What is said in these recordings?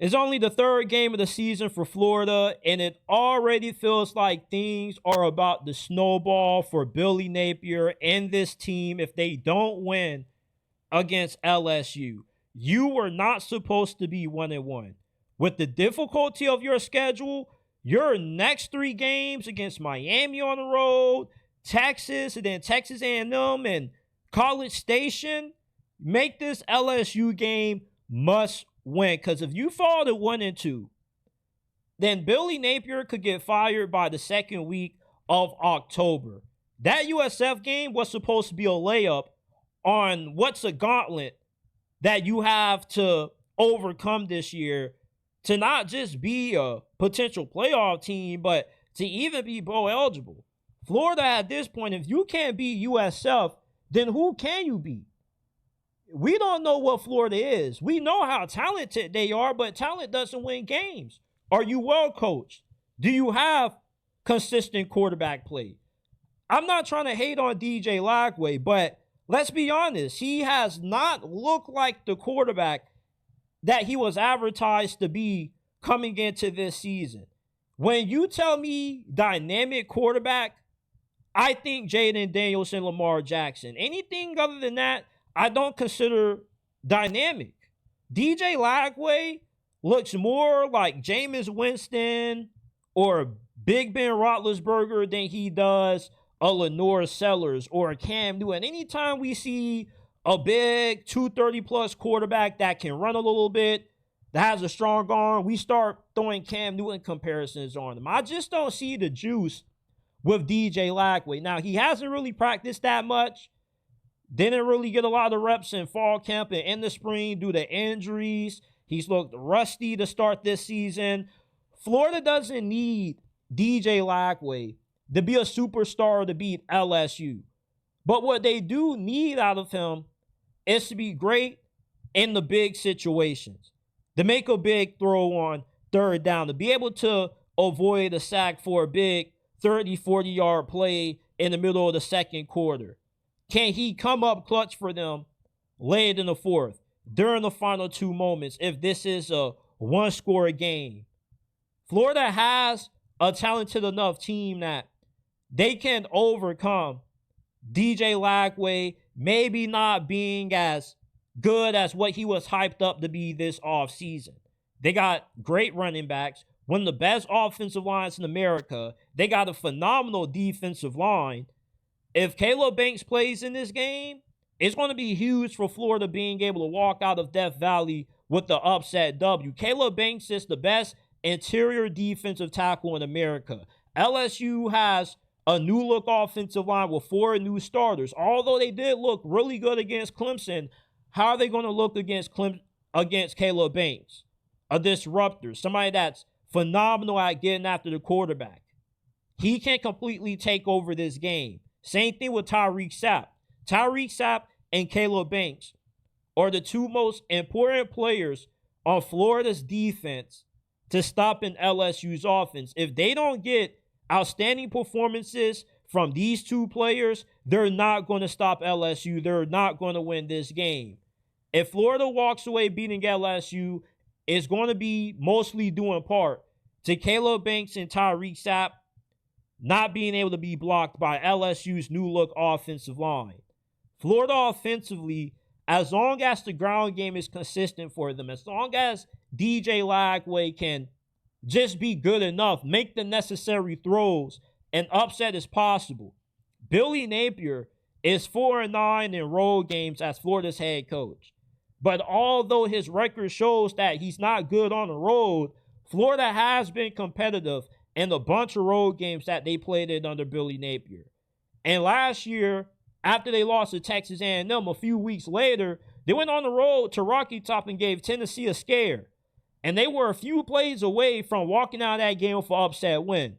It's only the third game of the season for Florida, and it already feels like things are about to snowball for Billy Napier and this team if they don't win against LSU. You were not supposed to be 1-1. With the difficulty of your schedule, your next 3 games against Miami on the road, Texas, and then Texas A&M and College Station, make this LSU game must win. Because if you fall to 1-2, then Billy Napier could get fired by the second week of October. That USF game was supposed to be a layup on what's a gauntlet that you have to overcome this year to not just be a potential playoff team, but to even be bowl eligible. Florida at this point, if you can't beat USF, then who can you beat? We don't know what Florida is. We know how talented they are, but talent doesn't win games. Are you well coached? Do you have consistent quarterback play? I'm not trying to hate on DJ Lagway, but let's be honest. He has not looked like the quarterback that he was advertised to be coming into this season. When you tell me dynamic quarterback, I think Jaden Daniels and Lamar Jackson. Anything other than that, I don't consider dynamic. DJ Lagway looks more like Jameis Winston or Big Ben Roethlisberger than he does a Lenore Sellers or a Cam Newton. Anytime we see a big 230-plus quarterback that can run a little bit, that has a strong arm, we start throwing Cam Newton comparisons on him. I just don't see the juice with DJ Lagway. Now, he hasn't really practiced that much. Didn't really get a lot of reps in fall camp and in the spring due to injuries. He's looked rusty to start this season. Florida doesn't need DJ Lagway to be a superstar to beat LSU. But what they do need out of him is to be great in the big situations, to make a big throw on third down, to be able to avoid a sack for a big 30, 40-yard play in the middle of the second quarter. Can he come up clutch for them late in the fourth, during the final 2 moments, if this is a one-score game? Florida has a talented enough team that they can overcome DJ Lagway maybe not being as good as what he was hyped up to be this offseason. They got great running backs, one of the best offensive lines in America. They got a phenomenal defensive line. If Caleb Banks plays in this game, it's going to be huge for Florida being able to walk out of Death Valley with the upset W. Caleb Banks is the best interior defensive tackle in America. LSU has a new-look offensive line with 4 new starters. Although they did look really good against Clemson, how are they going to look against Caleb Banks? A disruptor, somebody that's phenomenal at getting after the quarterback. He can't completely take over this game. Same thing with Tyreak Sapp. Tyreak Sapp and Caleb Banks are the 2 most important players on Florida's defense to stop in LSU's offense. If they don't get outstanding performances from these 2 players, they're not going to stop LSU. They're not going to win this game. If Florida walks away beating LSU, it's going to be mostly due in part to Caleb Banks and Tyreak Sapp not being able to be blocked by LSU's new-look offensive line. Florida offensively, as long as the ground game is consistent for them, as long as DJ Lagway can just be good enough, make the necessary throws, and upset is possible. Billy Napier is 4-9 in road games as Florida's head coach. But although his record shows that he's not good on the road, Florida has been competitive in a bunch of road games that they played in under Billy Napier. And last year, after they lost to Texas A&M, a few weeks later, they went on the road to Rocky Top and gave Tennessee a scare. And they were a few plays away from walking out of that game for upset win.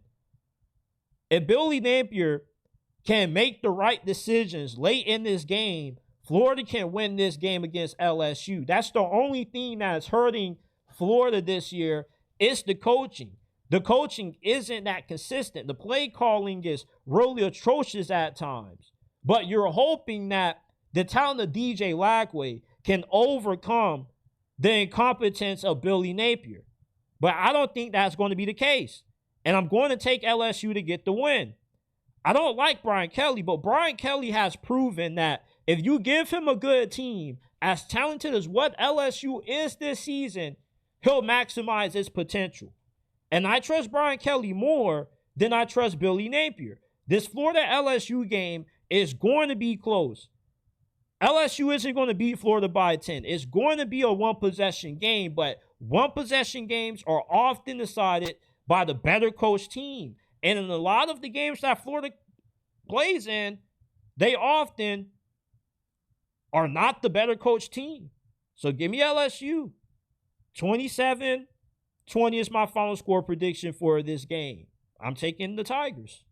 If Billy Napier can make the right decisions late in this game, Florida can win this game against LSU. That's the only thing that is hurting Florida this year. It's the coaching. The coaching isn't that consistent. The play calling is really atrocious at times. But you're hoping that the talent of DJ Lagway can overcome the incompetence of Billy Napier. But I don't think that's going to be the case. And I'm going to take LSU to get the win. I don't like Brian Kelly, but Brian Kelly has proven that if you give him a good team, as talented as what LSU is this season, he'll maximize its potential. And I trust Brian Kelly more than I trust Billy Napier. This Florida LSU game is going to be close. LSU isn't going to beat Florida by 10. It's going to be a one-possession game, but one-possession games are often decided by the better coached team. And in a lot of the games that Florida plays in, they often are not the better coached team. So give me LSU. 27-20 is my final score prediction for this game. I'm taking the Tigers.